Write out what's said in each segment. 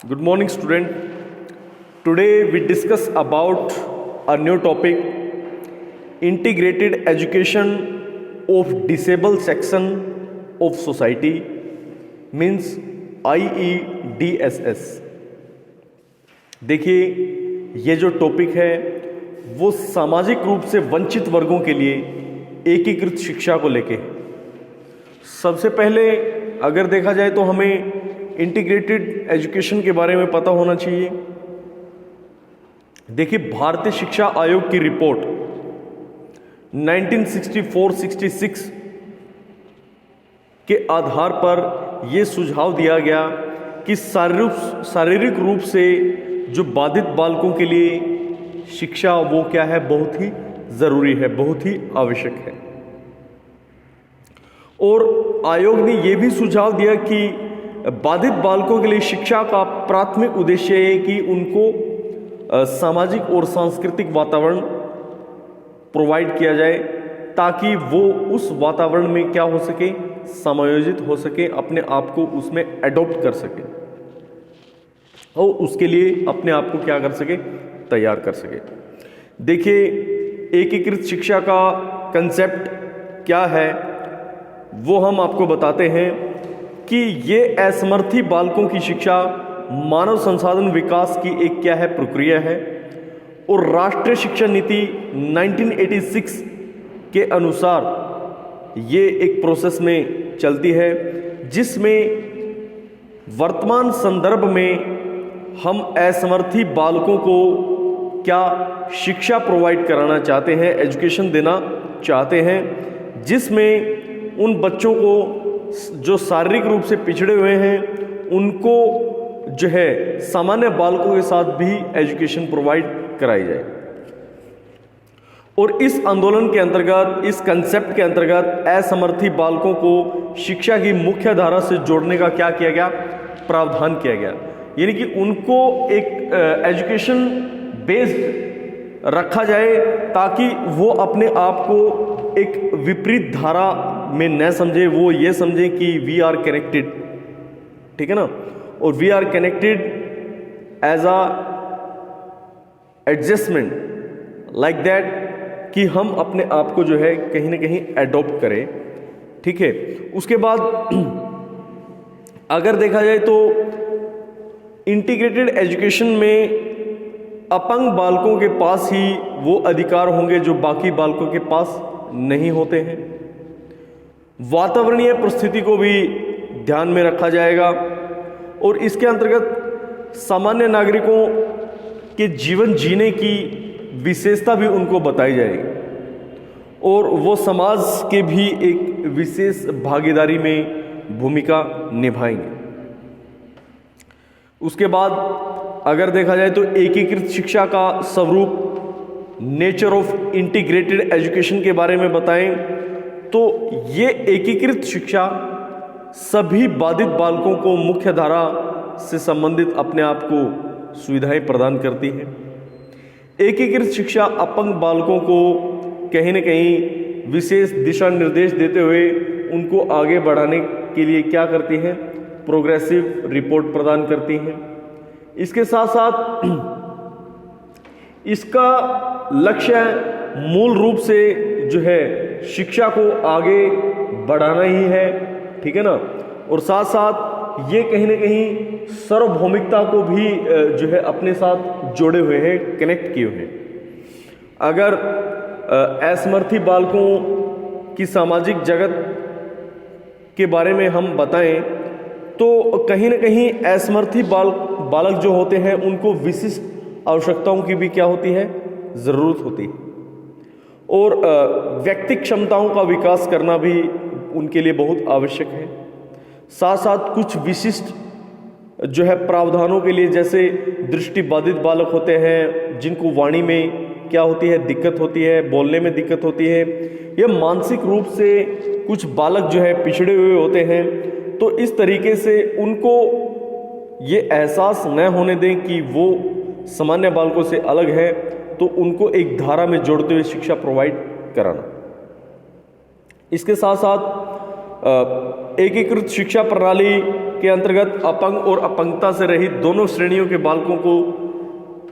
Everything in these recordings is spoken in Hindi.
Good morning, student. Today we discuss about a new topic: integrated education of disabled section of society, means IEDSS. देखिए, ये जो टॉपिक है वो सामाजिक रूप से वंचित वर्गों के लिए एकीकृत शिक्षा को लेके। सबसे पहले अगर देखा जाए तो हमें इंटीग्रेटेड एजुकेशन के बारे में पता होना चाहिए। देखिए, भारतीय शिक्षा आयोग की रिपोर्ट 1964-66 के आधार पर यह सुझाव दिया गया कि शारीरिक रूप से जो बाधित बालकों के लिए शिक्षा वो क्या है, बहुत ही जरूरी है, बहुत ही आवश्यक है। और आयोग ने यह भी सुझाव दिया कि बाधित बालकों के लिए शिक्षा का प्राथमिक उद्देश्य है कि उनको सामाजिक और सांस्कृतिक वातावरण प्रोवाइड किया जाए ताकि वो उस वातावरण में क्या हो सके, समायोजित हो सके, अपने आप को उसमें एडॉप्ट कर सके और उसके लिए अपने आप को क्या कर सके, तैयार कर सके। देखिए, एकीकृत शिक्षा का कंसेप्ट क्या है वो हम आपको बताते हैं कि ये असमर्थी बालकों की शिक्षा मानव संसाधन विकास की एक क्या है, प्रक्रिया है। और राष्ट्रीय शिक्षा नीति 1986 के अनुसार ये एक प्रोसेस में चलती है जिसमें वर्तमान संदर्भ में हम असमर्थी बालकों को क्या शिक्षा प्रोवाइड कराना चाहते हैं, एजुकेशन देना चाहते हैं, जिसमें उन बच्चों को जो शारीरिक रूप से पिछड़े हुए हैं उनको जो है सामान्य बालकों के साथ भी एजुकेशन प्रोवाइड कराई जाए। और इस आंदोलन के अंतर्गत, इस कंसेप्ट के अंतर्गत असमर्थी बालकों को शिक्षा की मुख्य धारा से जोड़ने का क्या किया गया, प्रावधान किया गया। यानी कि उनको एक एजुकेशन बेस्ड रखा जाए ताकि वो अपने आप को एक विपरीत धारा में न समझे, वो ये समझे कि वी आर कनेक्टेड, ठीक है ना, और we are connected as a adjustment like that, कि हम अपने आप को जो है कहीं ना कहीं एडॉप्ट करें, ठीक है। उसके बाद अगर देखा जाए तो इंटीग्रेटेड एजुकेशन में अपंग बालकों के पास ही वो अधिकार होंगे जो बाकी बालकों के पास नहीं होते हैं। वातावरणीय परिस्थिति को भी ध्यान में रखा जाएगा और इसके अंतर्गत सामान्य नागरिकों के जीवन जीने की विशेषता भी उनको बताई जाएगी और वो समाज के भी एक विशेष भागीदारी में भूमिका निभाएंगे। उसके बाद अगर देखा जाए तो एकीकृत शिक्षा का स्वरूप, नेचर ऑफ इंटीग्रेटेड एजुकेशन के बारे में बताएं तो ये एकीकृत शिक्षा सभी बाधित बालकों को मुख्य धारा से संबंधित अपने आप को सुविधाएं प्रदान करती है। एकीकृत शिक्षा अपंग बालकों को कहीं न कहीं विशेष दिशा निर्देश देते हुए उनको आगे बढ़ाने के लिए क्या करती है, प्रोग्रेसिव रिपोर्ट प्रदान करती हैं। इसके साथ साथ इसका लक्ष्य मूल रूप से जो है शिक्षा को आगे बढ़ाना ही है, ठीक है ना, और साथ साथ ये कहीं ना कहीं सार्वभौमिकता को भी जो है अपने साथ जोड़े हुए हैं, कनेक्ट किए हुए हैं। अगर असमर्थी बालकों की सामाजिक जगत के बारे में हम बताएं तो कहीं ना कहीं असमर्थी बालक जो होते हैं उनको विशिष्ट आवश्यकताओं की भी क्या होती है, ज़रूरत होती है और व्यक्तिगत क्षमताओं का विकास करना भी उनके लिए बहुत आवश्यक है। साथ साथ कुछ विशिष्ट जो है प्रावधानों के लिए, जैसे दृष्टिबाधित बालक होते हैं जिनको वाणी में क्या होती है, दिक्कत होती है, बोलने में दिक्कत होती है, या मानसिक रूप से कुछ बालक जो है पिछड़े हुए होते हैं, तो इस तरीके से उनको ये एहसास न होने दें कि वो सामान्य बालकों से अलग है, तो उनको एक धारा में जोड़ते हुए शिक्षा प्रोवाइड कराना। इसके साथ साथ एकीकृत शिक्षा प्रणाली के अंतर्गत अपंग और अपंगता से रहित दोनों श्रेणियों के बालकों को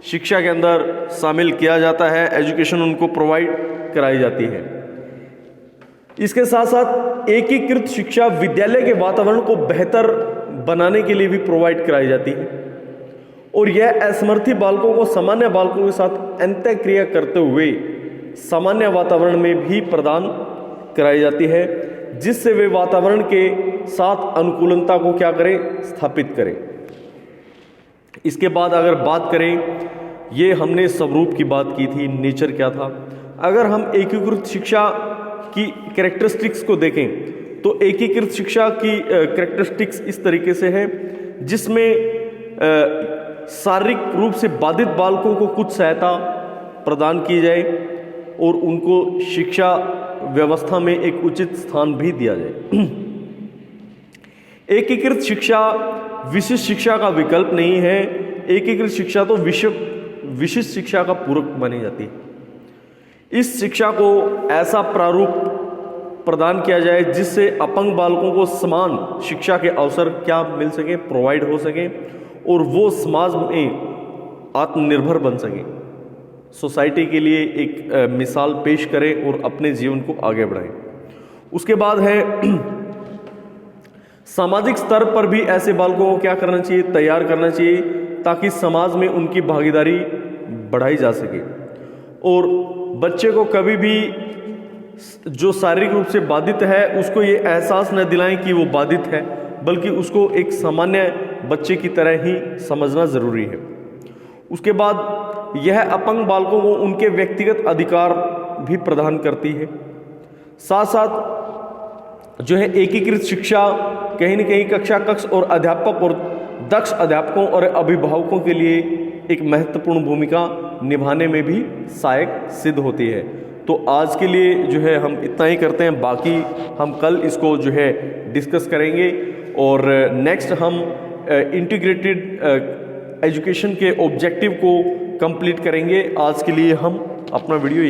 शिक्षा के अंदर शामिल किया जाता है, एजुकेशन उनको प्रोवाइड कराई जाती है। इसके साथ साथ एकीकृत शिक्षा विद्यालय के वातावरण को बेहतर बनाने के लिए भी प्रोवाइड कराई जाती है और यह असमर्थी बालकों को सामान्य बालकों के साथ अंतःक्रिया करते हुए सामान्य वातावरण में भी प्रदान कराई जाती है, जिससे वे वातावरण के साथ अनुकूलता को क्या करें, स्थापित करें। इसके बाद अगर बात करें, ये हमने स्वरूप की बात की थी, नेचर क्या था। अगर हम एकीकृत शिक्षा की कैरेक्टरिस्टिक्स को देखें तो एकीकृत शिक्षा की कैरेक्टरिस्टिक्स इस तरीके से है, जिसमें शारीरिक रूप से बाधित बालकों को कुछ सहायता प्रदान की जाए और उनको शिक्षा व्यवस्था में एक उचित स्थान भी दिया जाए। एकीकृत शिक्षा विशिष्ट शिक्षा का विकल्प नहीं है, एकीकृत शिक्षा तो विशिष्ट शिक्षा का पूरक मानी जाती है। इस शिक्षा को ऐसा प्रारूप प्रदान किया जाए जिससे अपंग बालकों को समान शिक्षा के अवसर क्या मिल सके, प्रोवाइड हो सके और वो समाज में आत्मनिर्भर बन सके, सोसाइटी के लिए एक मिसाल पेश करें और अपने जीवन को आगे बढ़ाएं। उसके बाद है सामाजिक स्तर पर भी ऐसे बालकों को क्या करना चाहिए, तैयार करना चाहिए, ताकि समाज में उनकी भागीदारी बढ़ाई जा सके और बच्चे को कभी भी जो शारीरिक रूप से बाधित है उसको ये एहसास न दिलाएं कि वो बाधित है, बल्कि उसको एक सामान्य बच्चे की तरह ही समझना जरूरी है। उसके बाद यह अपंग बालकों को उनके व्यक्तिगत अधिकार भी प्रदान करती है। साथ साथ जो है एकीकृत शिक्षा कहीं न कहीं कक्षा कक्ष और अध्यापक और दक्ष अध्यापकों और अभिभावकों के लिए एक महत्वपूर्ण भूमिका निभाने में भी सहायक सिद्ध होती है। तो आज के लिए जो है हम इतना ही करते हैं, बाकी हम कल इसको जो है डिस्कस करेंगे और नेक्स्ट हम इंटीग्रेटेड एजुकेशन के ऑब्जेक्टिव को कंप्लीट करेंगे। आज के लिए हम अपना वीडियो